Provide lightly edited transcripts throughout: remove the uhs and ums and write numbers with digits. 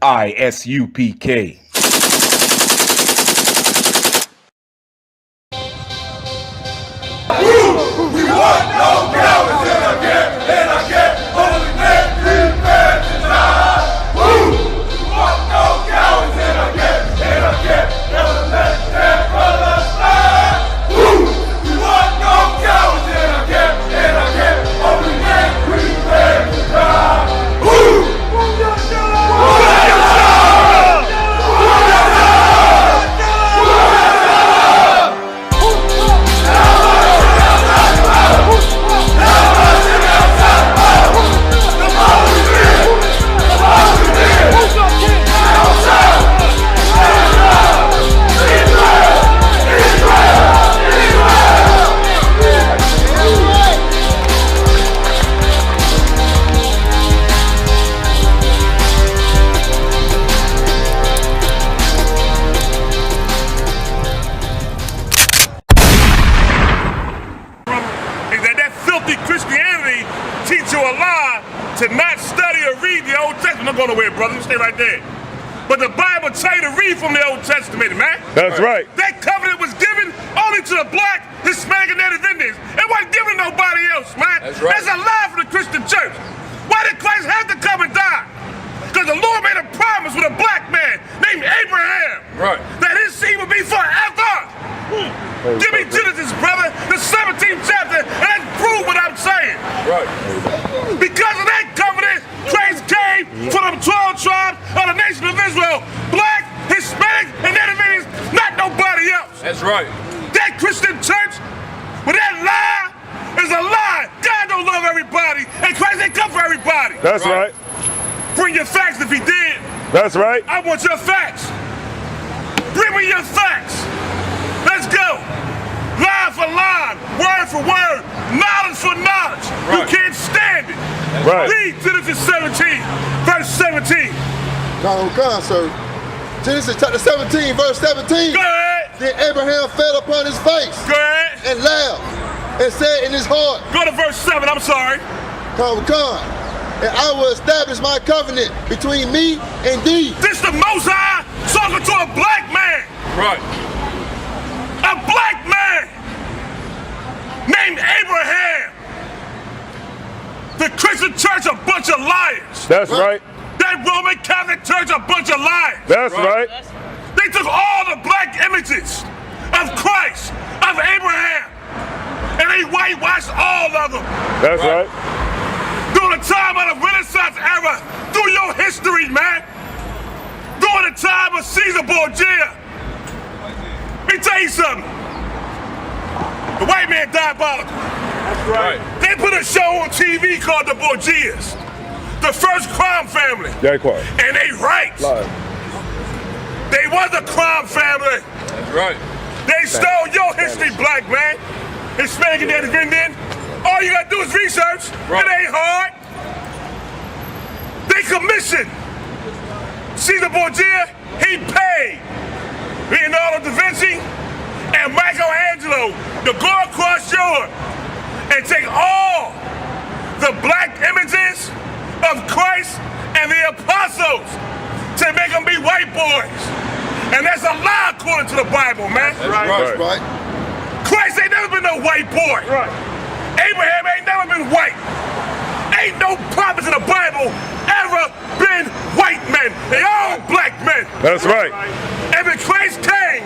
ISUPK. We want no cowards in our camp, only men, free men to die. Woo! We want no cowards in our camp, never let their brothers die. Woo! We want no cowards in our camp, only men, free men to die. Woo! To not study or read the Old Testament. Don't go nowhere, brother. You stay right there. But the Bible tell you to read from the Old Testament, man. That's right. That covenant was given only to the black, Hispanic, and Native Indians. It wasn't given to nobody else, man. That's right. That's a lie from the Christian church. Why did Christ have to come and die? Because the Lord made a promise with a black man named Abraham. Right. That his seed would be forever. Give me Genesis, brother, the 17th chapter, and let's prove what I'm saying. Right. Because of that covenant, Christ came from the 12 tribes of the nation of Israel. Black, Hispanic, and Native Indians, not nobody else. That's right. That Christian church, with that lie, is a lie. God don't love everybody, and Christ ain't come for everybody. That's right. Bring your facts if he did. That's right. I want your facts. Bring me your facts. Let's go. Line for line, word for word, knowledge for knowledge. Right. You can't stand it. Right. Read Genesis 17, verse 17. Come, sir. Genesis chapter 17, verse 17. Go ahead. Then Abraham fell upon his face Go ahead. and laughed and said in his heart, Go to verse 7, I'm sorry. Come. And I will establish my covenant between me and thee. This the Most High talking to a black man. Right. A black man named Abraham. The Christian church a bunch of liars. That's right. That Roman Catholic church a bunch of liars. That's right. They took all the black images of Christ, of Abraham, and they whitewashed all of them. That's right. During the time of the Renaissance era, through your history, man. During the time of Caesar Borgia. Let me tell you something. The white man diabolical. That's right. They put a show on TV called The Borgias. The first crime family. Very quiet. And they right. Live. They was a crime family. That's right. They stole your history, black man. Hispanic and Native Indian. All you gotta do is research. Right. It ain't hard. They commissioned Caesar Borgia. He paid Leonardo da Vinci and Michelangelo to go across Europe and take all the black images of Christ and the apostles to make them be white boys. And that's a lie according to the Bible, man. That's right. Right. Christ ain't never been no white boy. Right. Abraham ain't never been white. Ain't no prophets in the Bible ever been white men. They all black men. That's right. And when Christ came,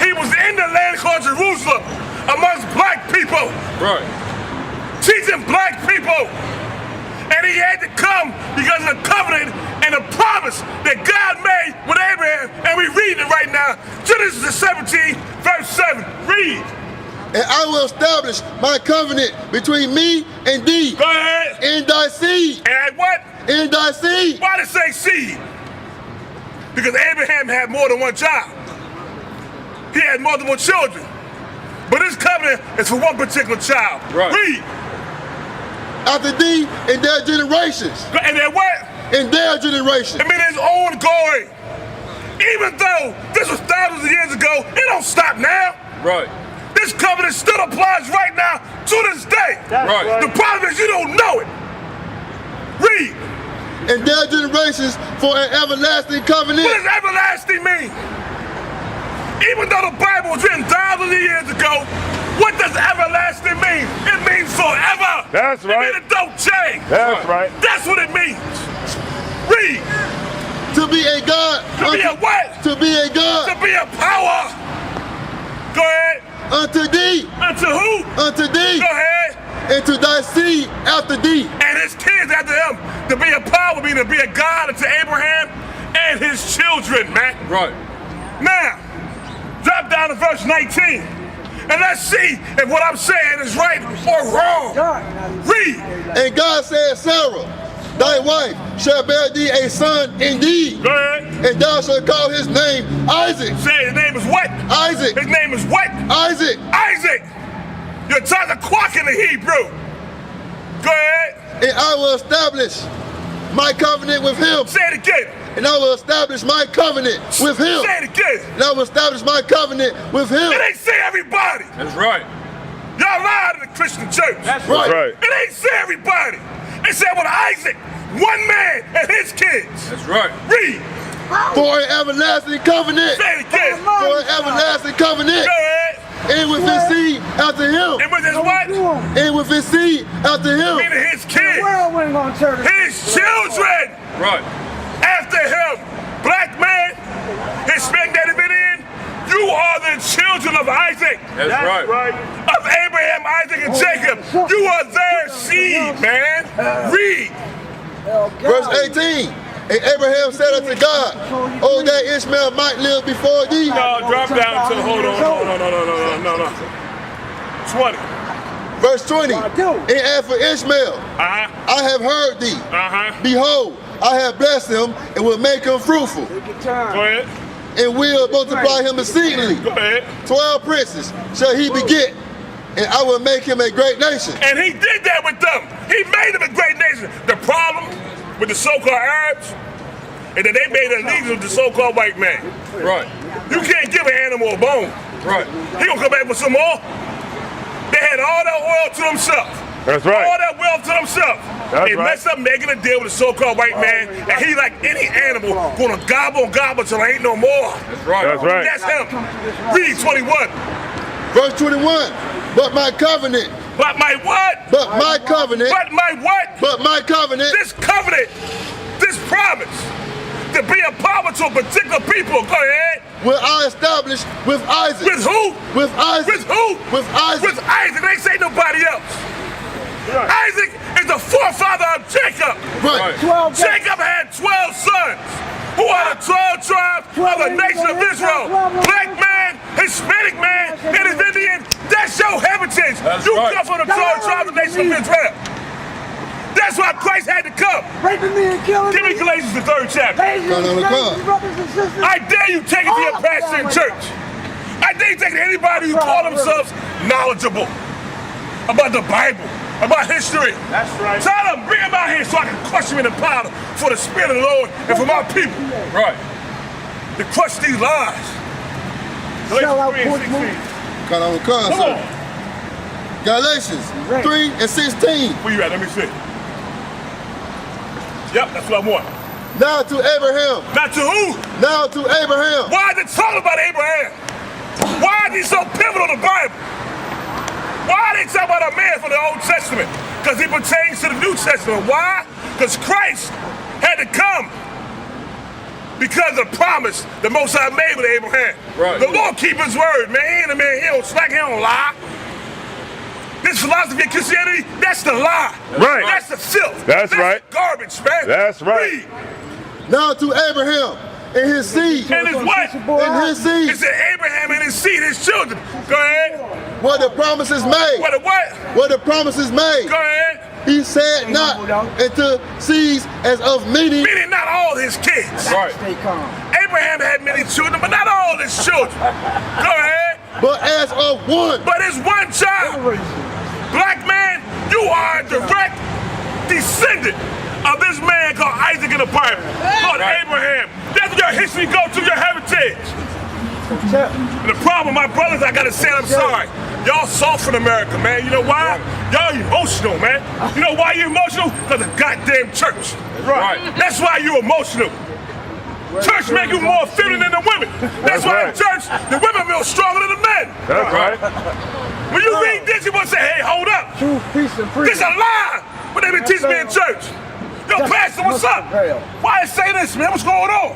he was in the land called Jerusalem amongst black people, Right. teaching black people. And he had to come because of the covenant and the promise that God made with Abraham. And we read it right now. Genesis 17, verse 7. Read. And I will establish my covenant between me and thee. Go ahead. In thy seed. And what? In thy seed. Why did it say seed? Because Abraham had more than one child. He had multiple children. But this covenant is for one particular child. Right. Read. After thee and their generations. And then what? In their generations. I mean, it's ongoing. Even though this was thousands of years ago, it don't stop now. Right. This covenant still applies right now to this day. Right. The problem is you don't know it. Read. and their generations for an everlasting covenant. What does everlasting mean? Even though the Bible was written thousands of years ago, what does everlasting mean? It means forever. That's right. It means it don't change. That's right. That's what it means. Read. To be a God. To be a what? To be a God. To be a power. Go ahead. Unto thee. Unto who? Unto thee. Go ahead. And to thy seed after thee. And his kids after him. To be a power means to be a God unto Abraham and his children, man. Right. Now, drop down to verse 19. And let's see if what I'm saying is right or wrong. Read. And God said, Sarah, thy wife shall bear thee a son indeed. Go ahead. And thou shalt call his name Isaac. Say his name is what? Isaac. His name is what? Isaac. Isaac. Your tongue a quack in the Hebrew. Go ahead. And I will establish my covenant with him. Say it again. And I will establish my covenant with him. Say it again. And I will establish my covenant with him. It ain't say everybody. That's right. Y'all lied in the Christian church. That's Right. right. It ain't say everybody. It said with Isaac, one man and his kids. That's right. Read. For an everlasting covenant. Say it again. For an everlasting covenant. Go ahead. And with his seed after him. And with his what? And with his seed after him. Meaning his kids. His children. Right. After him. Black man, Hispanic Davidian, you are the children of Isaac. That's right. Of Abraham, Isaac, and Jacob. You are their seed, man. Read. Verse 18. And Abraham said unto God, O that Ishmael might live before thee. No, drop down to, hold on, no. 20. Verse 20. And as for Ishmael, I have heard thee. Behold, I have blessed him and will make him fruitful. Go ahead. And will multiply him exceedingly. Go ahead. 12 princes shall he beget, and I will make him a great nation. And he did that with them. He made them a great nation. The problem with the so-called Arabs is that they made an allegiance with the so-called white man. Right. You can't give an animal a bone. Right. He gonna come back with some more. They had all that oil to themselves. That's right. All that wealth to themselves. That's They right. messed up making a deal with the so-called white man, and he, like any animal, gonna gobble and gobble till there ain't no more. That's right. That's right. That's him. Read 21. Verse 21. But my covenant. But my what? But my covenant. But my what? But my covenant. This covenant, this promise, to be a power to a particular people. Go ahead. Will I establish with Isaac. With who? With Isaac. With who? With Isaac. With Isaac. They say nobody else. Isaac is the forefather of Jacob. Right. Jacob had 12 sons who are the 12 tribes of the nation of Israel. Black man, Hispanic man, and his Indian. That's your heritage. That's You right. come from the 12 tribes of the nation of Israel. That's why Christ had to come. Raping me and killing Give me me. Galatians, the 3rd chapter. Brothers and sisters. I dare you take it to your pastor in church. I dare you take it to anybody who call themselves knowledgeable about the Bible, about history. That's right. Tell them, bring them out here so I can crush them in the powder for the Spirit of the Lord and for my people. Right. To crush these lies. Sell out Galatians 3 and Portsmouth. 16. Come on, Come on. Galatians 3 and 16. Where you at? Let me see. Yep, that's what I want. Now to Abraham. Not to who? Now to Abraham. Why is it talking about Abraham? Why is he so pivotal in the Bible? Why are they talking about a man from the Old Testament? Because he pertains to the New Testament. Why? Because Christ had to come because of the promise the Most High made with Abraham. Right. The Lord keep his word, man. He ain't a man, he don't slack, he don't lie. This philosophy of Christianity, that's the lie. Right. That's the filth. That's right. The garbage, man. That's right. Read. Now to Abraham and his seed. And his what? And his seed. It said Abraham and his seed, his children. Go ahead. Where the promise is made. What? What? Where the promise is made. Go ahead. He said not into seeds as of many. Meaning not all his kids. Right. Stay calm. Abraham had many children, but not all his children. Go ahead. But as of one. But it's one child. Black man, you are a direct descendant of this man called Isaac in the Bible, called Abraham. That's what your history goes to, your heritage. And the problem, my brothers, I gotta say, I'm sorry. Y'all soft in America, man. You know why? Y'all emotional, man. You know why you emotional? Because of goddamn church. Right. That's why you emotional. Church make you more feminine than the women. That's why in church, the women feel stronger than the men. That's right. When you read this, you want to say, hey, hold up. Truth, peace, and freedom. This a lie. What they been teaching me in church. Yo, Pastor, what's up? Why I say this, man? What's going on?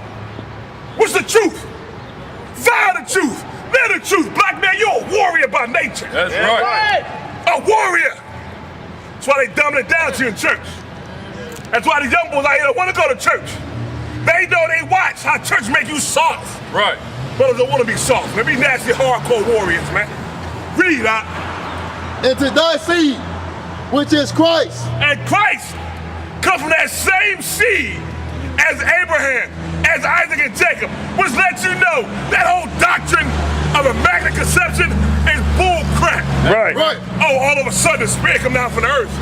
What's the truth? Find the truth. Live the truth. Black man, you're a warrior by nature. That's right. A warrior. That's why they dumbing it down to you in church. That's why these young boys out here don't want to go to church. They know they watch how church make you soft. Right. Brothers don't want to be soft. They be nasty, hardcore warriors, man. Read out. And to thy seed, which is Christ. And Christ comes from that same seed as Abraham, as Isaac and Jacob, which lets you know that whole doctrine of immaculate conception is bull crap. Right. Oh, all of a sudden the Spirit come down from the earth,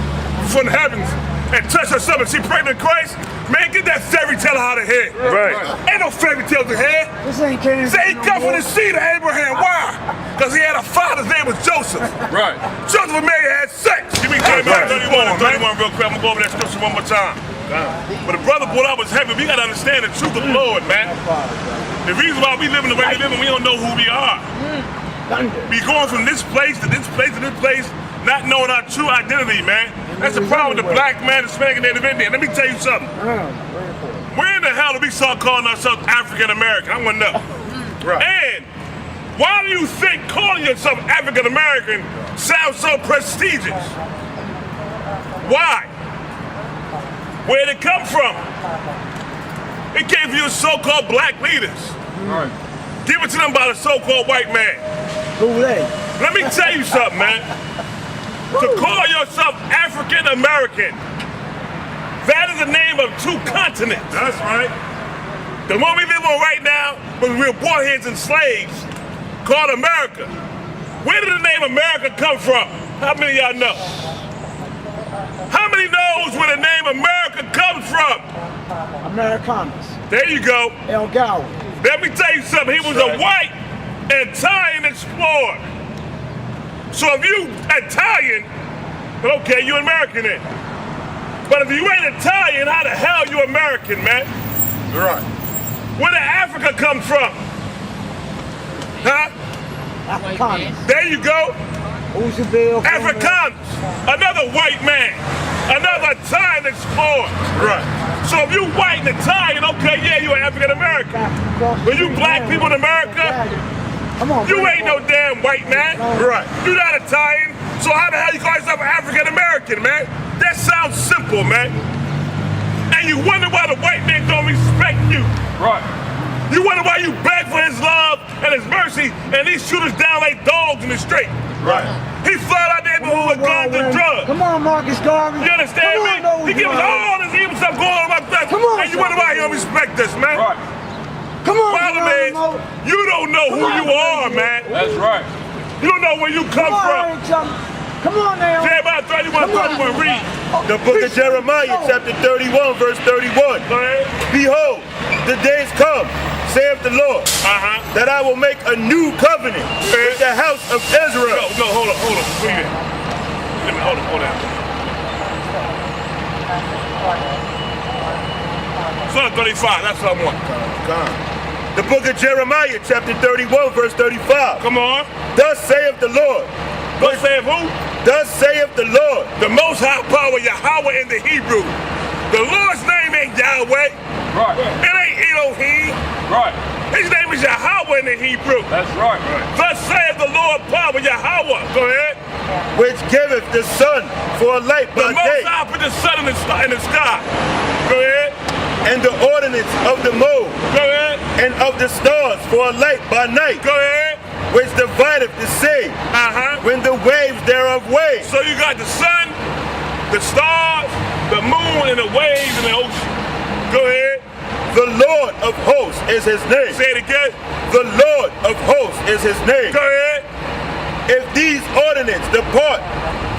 from the heavens, and touch her son and she pregnant in Christ. Man, get that fairy tale out of here. Right. Ain't no fairy tales in here. This ain't Kansas. Say he come from the seed of Abraham. Why? Because he had a father's name was Joseph. Right. Joseph and Mary had sex. Give me Jeremiah 31 and 31 real quick. I'm gonna go over that scripture one more time. But the brother brought up was heavy. We gotta understand the truth of the Lord, man. The reason why we live in the way we live, we don't know who we are. We going from this place to this place to this place, not knowing our true identity, man. That's the problem with the black man, Hispanic, and Native Indian. Let me tell you something. Where in the hell do we start calling ourselves African American? I want to know. Right. And why do you think calling yourself African American sounds so prestigious? Why? Where did it come from? It came from your so-called black leaders. Right. Give it to them by the so-called white man. Who they? Let me tell you something, man. To call yourself African American, that is the name of two continents. That's right. The one we live on right now, when we were born here as slaves, called America. Where did the name America come from? How many of y'all know? How many knows where the name America comes from? Americanus. There you go. El Gower. Let me tell you something. He was a white Italian explorer. So if you Italian, okay, you American then. But if you ain't Italian, how the hell you American, man? Right. Where did Africa come from? Huh? Africanus. There you go. Oozaville. Africanus. Another white man. Another Italian explorer. Right. So if you white and Italian, okay, yeah, you're African American. But you black people in America, Come on, you ain't no damn white man. Right. You're not Italian. So how the hell you call yourself African American, man? That sounds simple, man. And you wonder why the white man don't respect you. Right. You wonder why you beg for his love and his mercy, and these shooters down like dogs in the street. Right. He flood out there with guns and drugs. Come on, Marcus Garvey. You understand me? He gives us all this evil stuff going on in my place. Come on, and you wonder why he don't respect us, man. Right. Come on, Problem is, you don't know who you are, man. That's right. You don't know where you come from. Come on now. Jeremiah 31, 31, read. The book of Jeremiah, chapter 31, verse 31. Go ahead. Behold, the days come, saith the Lord, that I will make a new covenant with the house of Israel. No, hold on. Read it. Hold on. Son 35, that's what I want. The book of Jeremiah, chapter 31, verse 35. Come on. Thus saith the Lord. Thus saith who? Thus saith the Lord. The Most High Power, Yahweh in the Hebrew. The Lord's name ain't Yahweh. Right. It ain't Elohim. Right. His name is Yahweh in the Hebrew. That's right. Thus saith the Lord Power, Yahweh. Go ahead. Which giveth the sun for a light The by Most day, High put the sun in the sky. Go ahead. and the ordinance of the moon, Go ahead. and of the stars for a light by night, Go ahead. which divideth the sea, when the waves thereof wave. So you got the sun, the stars, the moon, and the waves in the ocean. Go ahead. The Lord of hosts is his name. Say it again. The Lord of hosts is his name. Go ahead. If these ordinances depart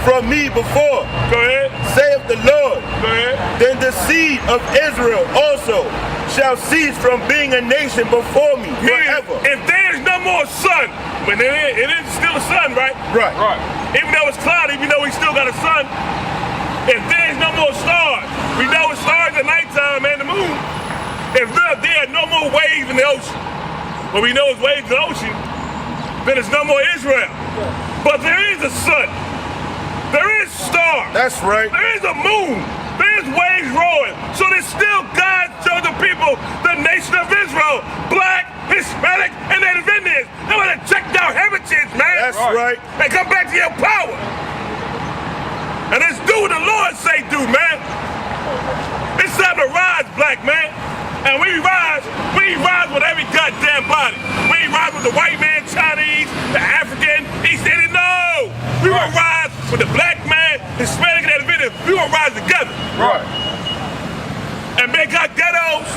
from me before, Go ahead. saith the Lord, Go ahead. then the seed of Israel also shall cease from being a nation before me Meaning, forever. if there is no more sun, but it is still the sun, right? Right. Right. Even though it's cloudy, we know we still got a sun. If there's no more stars, we know it's stars at nighttime and the moon. If there are no more waves in the ocean, but we know it's waves in the ocean, then there's no more Israel. But there is a sun. There is stars. That's right. There is a moon. There's waves rolling. So there's still God's chosen people, the nation of Israel, black, Hispanic, and Native Indians. They want to check down heritage, man. That's right. And come back to your power. And let's do what the Lord say do, man. It's time to rise, black man. And we rise with every goddamn body. We rise with the white man, Chinese, the African, East Indian. No! We will rise with the black man, Hispanic, and Native Indian. We will rise together. Right. And make our ghettos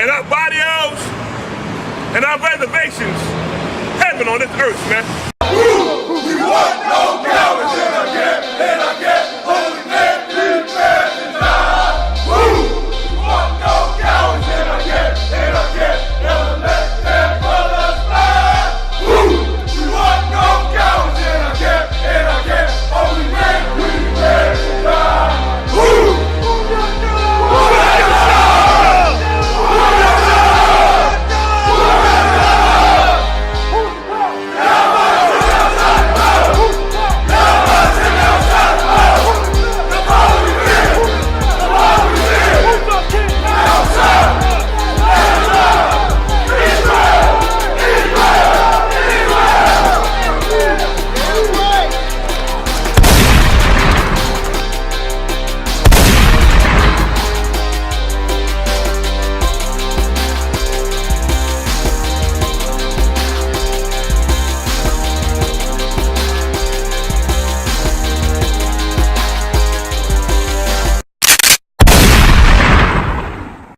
and our barrios and our reservations heaven on this earth, man. We want